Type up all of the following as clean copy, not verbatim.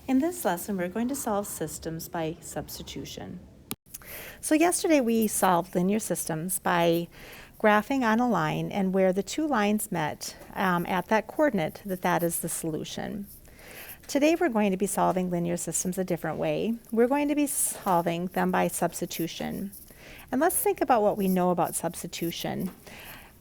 In this lesson, we're going to solve systems by substitution. So yesterday we solved linear systems by graphing on a line, and where the two lines met at that coordinate, that is the solution. Today we're going to be solving linear systems a different way. We're going to be solving them by substitution. And let's think about what we know about substitution.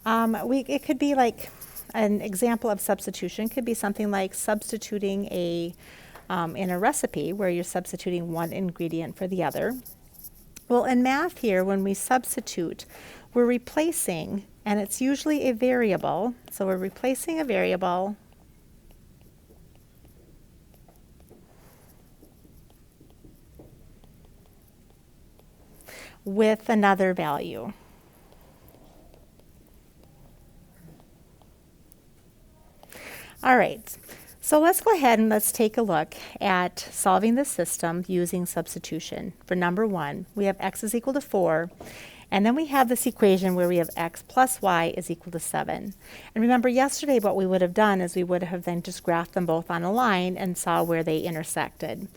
It could be like an example of substitution could be something like substituting in a recipe where you're substituting one ingredient for the other. Well, in math here, when we substitute, we're replacing, and it's usually a variable. So we're replacing a variable with another value. All right, so let's go ahead and let's take a look at solving this system using substitution. For number one, we have x is equal to 4, and then we have this equation where we have x plus y is equal to 7. And remember yesterday what we would have done is we would have then just graphed them both on a line and saw where they intersected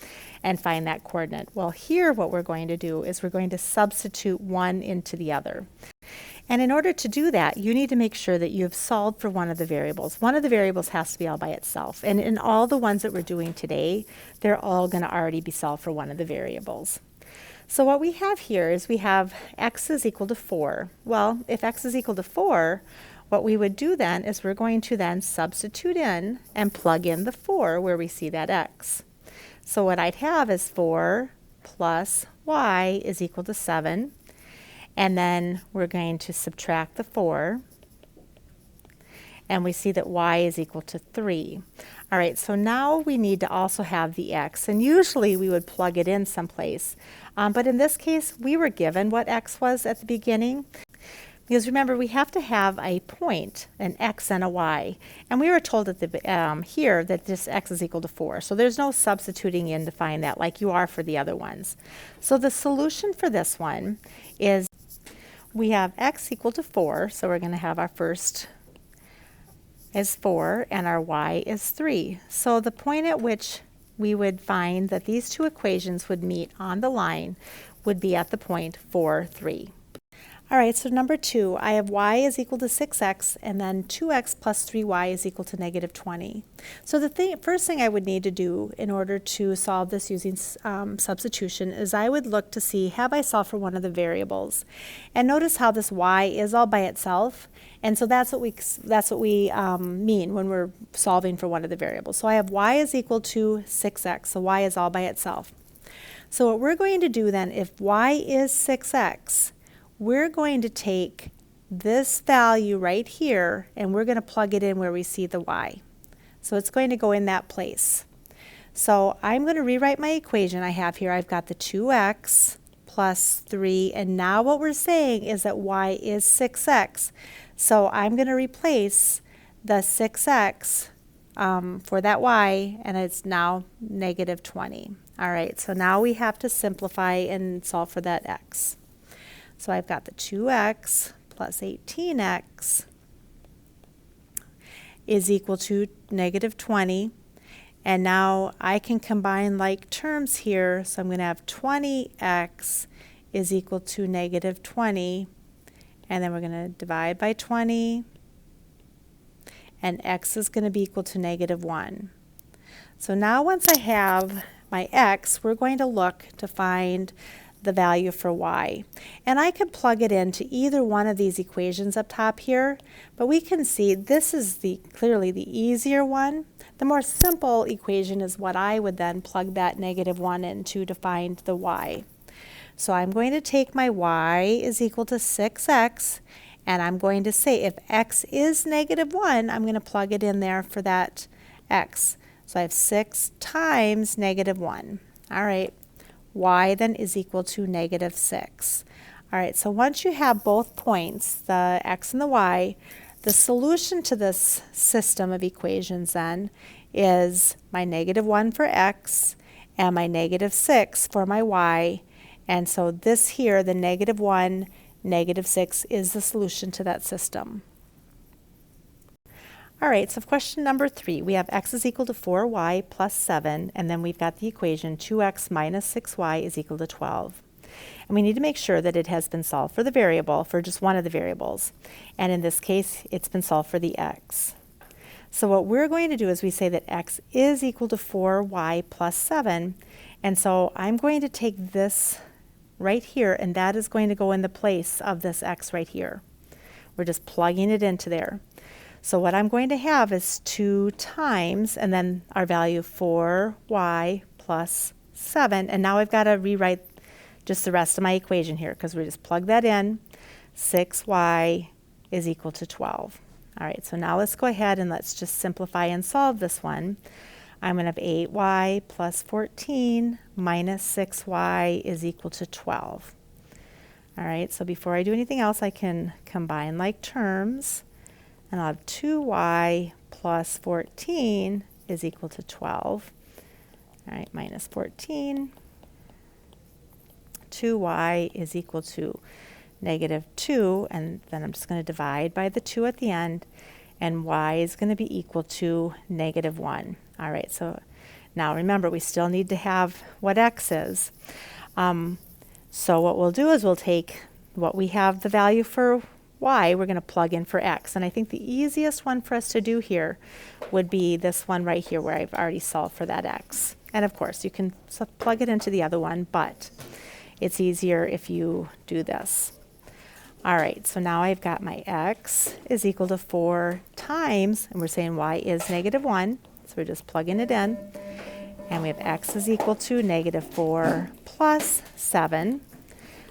and find that coordinate. Well, here what we're going to do is we're going to substitute one into the other. And in order to do that, you need to make sure that you have solved for one of the variables. One of the variables has to be all by itself. And in all the ones that we're doing today, they're all going to already be solved for one of the variables. So what we have here is we have x is equal to 4. Well, if x is equal to 4, what we would do then is we're going to then substitute in and plug in the 4 where we see that x. So what I'd have is 4 plus y is equal to 7. And then we're going to subtract the 4. And we see that y is equal to 3. All right, so now we need to also have the x. And usually we would plug it in someplace. But in this case, we were given what x was at the beginning. Because remember, we have to have a point, an x and a y. And we were told at the here that this x is equal to 4. So there's no substituting in to find that like you are for the other ones. So the solution for this one is we have x equal to 4. So we're going to have our first is 4 and our y is 3. So the point at which we would find that these two equations would meet on the line would be at the point 4, 3. All right, so number 2, I have y is equal to 6x, and then 2x plus 3y is equal to negative 20. So the first thing I would need to do in order to solve this using substitution is I would look to see, have I solved for one of the variables? And notice how this y is all by itself, and so that's what we mean when we're solving for one of the variables. So I have y is equal to 6x, so y is all by itself. So what we're going to do then, if y is 6x, we're going to take this value right here and we're going to plug it in where we see the y. So it's going to go in that place. So I'm going to rewrite my equation I have here. I've got the 2x plus 3, and now what we're saying is that y is 6x. So I'm going to replace the 6x for that y, and it's now negative 20. All right, so now we have to simplify and solve for that x. So I've got the 2x plus 18x is equal to negative 20. And now I can combine like terms here. So I'm going to have 20x is equal to negative 20. And then we're going to divide by 20. And x is going to be equal to negative 1. So now once I have my x, we're going to look to find the value for y. And I could plug it into either one of these equations up top here, but we can see this is clearly the easier one. The more simple equation is what I would then plug that negative 1 into to find the y. So I'm going to take my y is equal to 6x, and I'm going to say if x is negative 1, I'm going to plug it in there for that x. So I have 6 times negative 1. All right. Y then is equal to negative 6. All right, so once you have both points, the x and the y, the solution to this system of equations then is my negative 1 for x and my negative 6 for my y. And so this here, the negative 1, negative 6, is the solution to that system. All right, so question number 3, we have x is equal to 4y plus 7, and then we've got the equation 2x minus 6y is equal to 12. And we need to make sure that it has been solved for the variable, for just one of the variables. And in this case, it's been solved for the x. So what we're going to do is we say that x is equal to 4y plus 7. And so I'm going to take this right here, and that is going to go in the place of this x right here. We're just plugging it into there. So what I'm going to have is 2 times, and then our value 4y plus 7. And now I've got to rewrite just the rest of my equation here, because we just plug that in. 6y is equal to 12. All right, so now let's go ahead and let's just simplify and solve this one. I'm going to have 8y plus 14 minus 6y is equal to 12. All right, so before I do anything else, I can combine like terms. And I'll have 2y plus 14 is equal to 12. All right, minus 14. 2y is equal to negative 2. And then I'm just going to divide by the 2 at the end. And y is going to be equal to negative 1. All right, so now remember, we still need to have what x is. So what we'll do is we'll take what we have the value for y, we're going to plug in for x. And I think the easiest one for us to do here would be this one right here where I've already solved for that x. And of course, you can plug it into the other one, but it's easier if you do this. All right, so now I've got my x is equal to 4 times, and we're saying y is negative 1, so we're just plugging it in. And we have x is equal to negative 4 plus 7.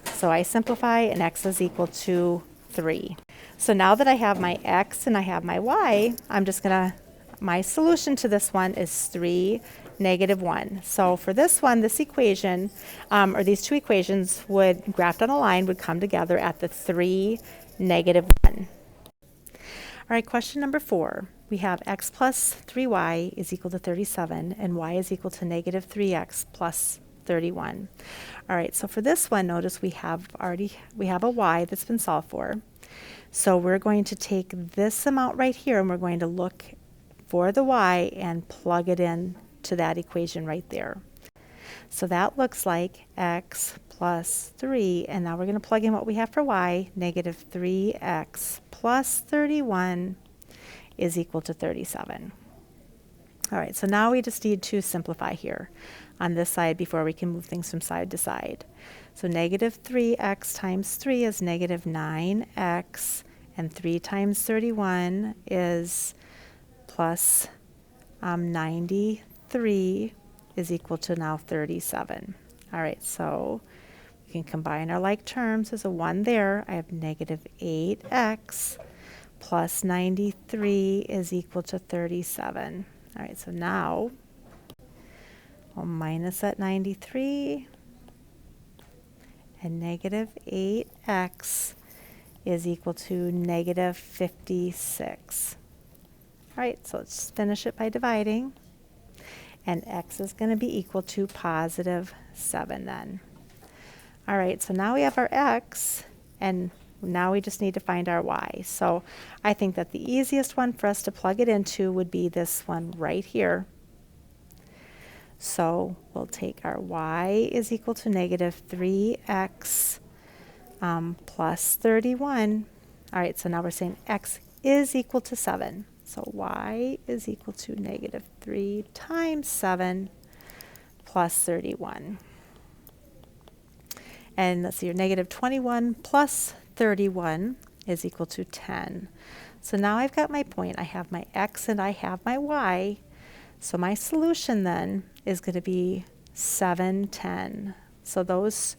So I simplify, and x is equal to 3. So now that I have my x and I have my y, I'm just going to, my solution to this one is 3, negative 1. So for this one, this equation, or these two equations would, graphed on a line, would come together at the 3, negative 1. All right, question number 4. We have x plus 3y is equal to 37, and y is equal to negative 3x plus 31. All right, so for this one, notice we have a y that's been solved for. So we're going to take this amount right here, and we're going to look for the y and plug it in to that equation right there. So that looks like x plus 3, and now we're going to plug in what we have for y, negative 3x plus 31 is equal to 37. All right, so now we just need to simplify here on this side before we can move things from side to side. So negative 3x times 3 is negative 9x, and 3 times 31 is plus 93 is equal to now 37. All right, so we can combine our like terms. There's a 1 there. I have negative 8x plus 93 is equal to 37. All right, so now I'll minus that 93, and negative 8x is equal to negative 56. All right, so let's finish it by dividing. And x is going to be equal to positive 7 then. All right, so now we have our x, and now we just need to find our y. So I think that the easiest one for us to plug it into would be this one right here. So we'll take our y is equal to negative 3x plus 31. All right, so now we're saying x is equal to 7. So y is equal to negative 3 times 7 plus 31. And let's see, your negative 21 plus 31 is equal to 10. So now I've got my point. I have my x and I have my y. So my solution then is going to be 7, 10. So those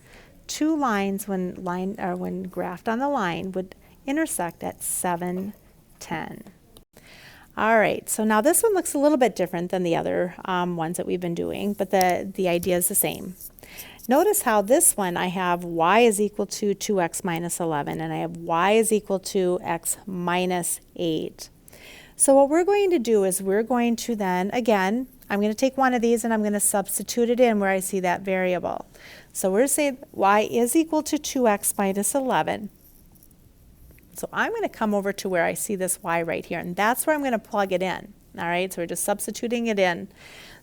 two lines when graphed on the line would intersect at 7, 10. All right, so now this one looks a little bit different than the other ones that we've been doing, but the idea is the same. Notice how this one I have y is equal to 2x minus 11, and I have y is equal to x minus 8. So what we're going to do is we're going to then, again, I'm going to take one of these and I'm going to substitute it in where I see that variable. So we're going to say y is equal to 2x minus 11. So I'm going to come over to where I see this y right here, and that's where I'm going to plug it in. All right, so we're just substituting it in.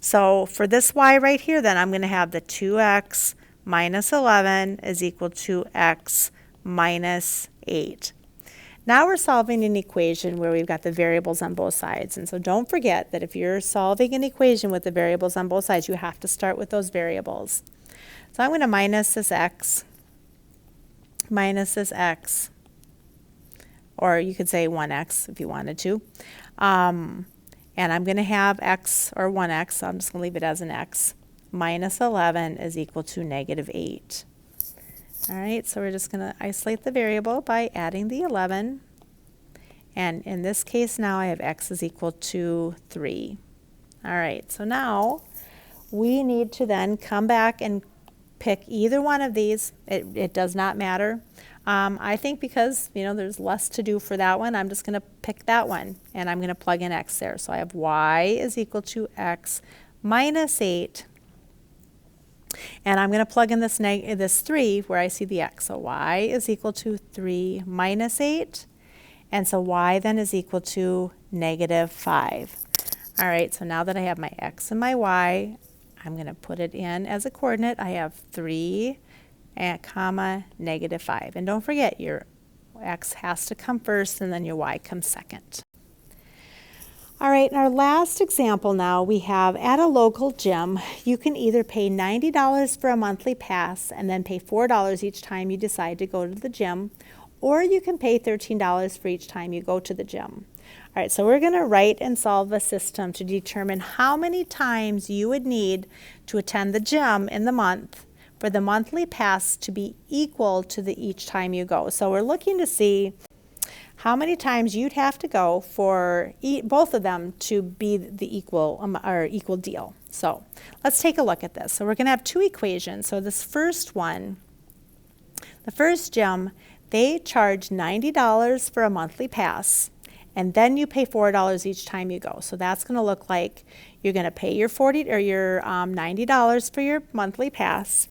So for this y right here, then I'm going to have the 2x minus 11 is equal to x minus 8. Now we're solving an equation where we've got the variables on both sides. And so don't forget that if you're solving an equation with the variables on both sides, you have to start with those variables. So I'm going to minus this x, or you could say 1x if you wanted to. And I'm going to have x, or 1x, so I'm just going to leave it as an x, minus 11 is equal to negative 8. All right, so we're just going to isolate the variable by adding the 11. And in this case now I have x is equal to 3. All right, so now we need to then come back and pick either one of these. It does not matter. I think because, you know, there's less to do for that one, I'm just going to pick that one, and I'm going to plug in x there. So I have y is equal to x minus 8. And I'm going to plug in this 3 where I see the x. So y is equal to 3 minus 8. And so y then is equal to negative 5. All right, so now that I have my x and my y, I'm going to put it in as a coordinate. I have 3, comma, negative 5. And don't forget, your x has to come first and then your y comes second. All right, in our last example now, we have at a local gym, you can either pay $90 for a monthly pass and then pay $4 each time you decide to go to the gym, or you can pay $13 for each time you go to the gym. All right, so we're going to write and solve a system to determine how many times you would need to attend the gym in the month for the monthly pass to be equal to the each time you go. So we're looking to see how many times you'd have to go for both of them to be the equal deal. So let's take a look at this. So we're going to have two equations. So this first one, the first gym, they charge $90 for a monthly pass, and then you pay $4 each time you go. So that's going to look like you're going to pay your $90 for your monthly pass,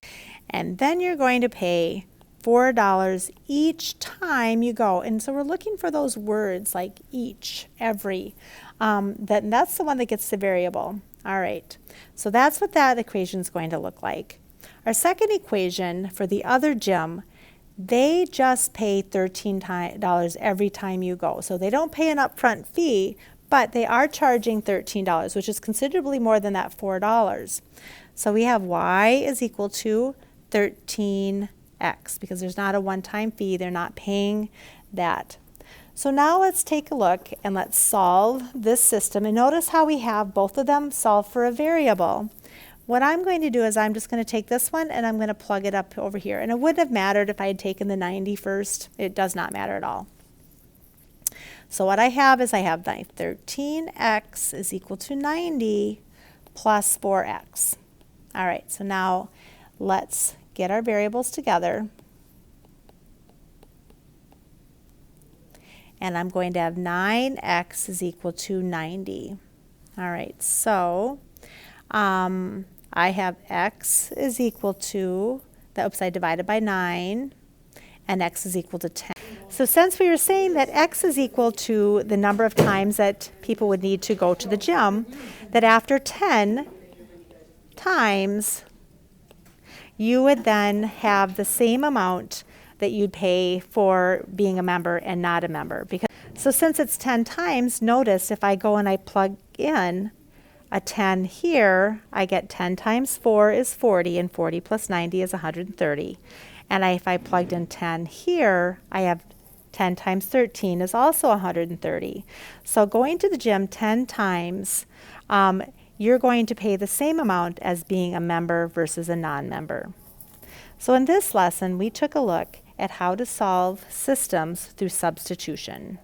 and then you're going to pay $4 each time you go. And so we're looking for those words like each, every. That's the one that gets the variable. All right, so that's what that equation is going to look like. Our second equation for the other gym, they just pay $13 every time you go. So they don't pay an upfront fee, but they are charging $13, which is considerably more than that $4. So we have y is equal to 13x, because there's not a one-time fee. They're not paying that. So now let's take a look and let's solve this system. And notice how we have both of them solved for a variable. What I'm going to do is I'm just going to take this one and I'm going to plug it up over here. And it wouldn't have mattered if I had taken the 90 first. It does not matter at all. So what I have is I have 13x is equal to 90 plus 4x. All right, so now let's get our variables together. And I'm going to have 9x is equal to 90. All right, so I have x is equal to, I divided by 9, and x is equal to 10. So since we were saying that x is equal to the number of times that people would need to go to the gym, that after 10 times, you would then have the same amount that you'd pay for being a member and not a member. So since it's 10 times, notice if I go and I plug in a 10 here, I get 10 times 4 is 40, and 40 plus 90 is 130. And if I plugged in 10 here, I have 10 times 13 is also 130. So going to the gym 10 times, you're going to pay the same amount as being a member versus a non-member. So in this lesson, we took a look at how to solve systems through substitution.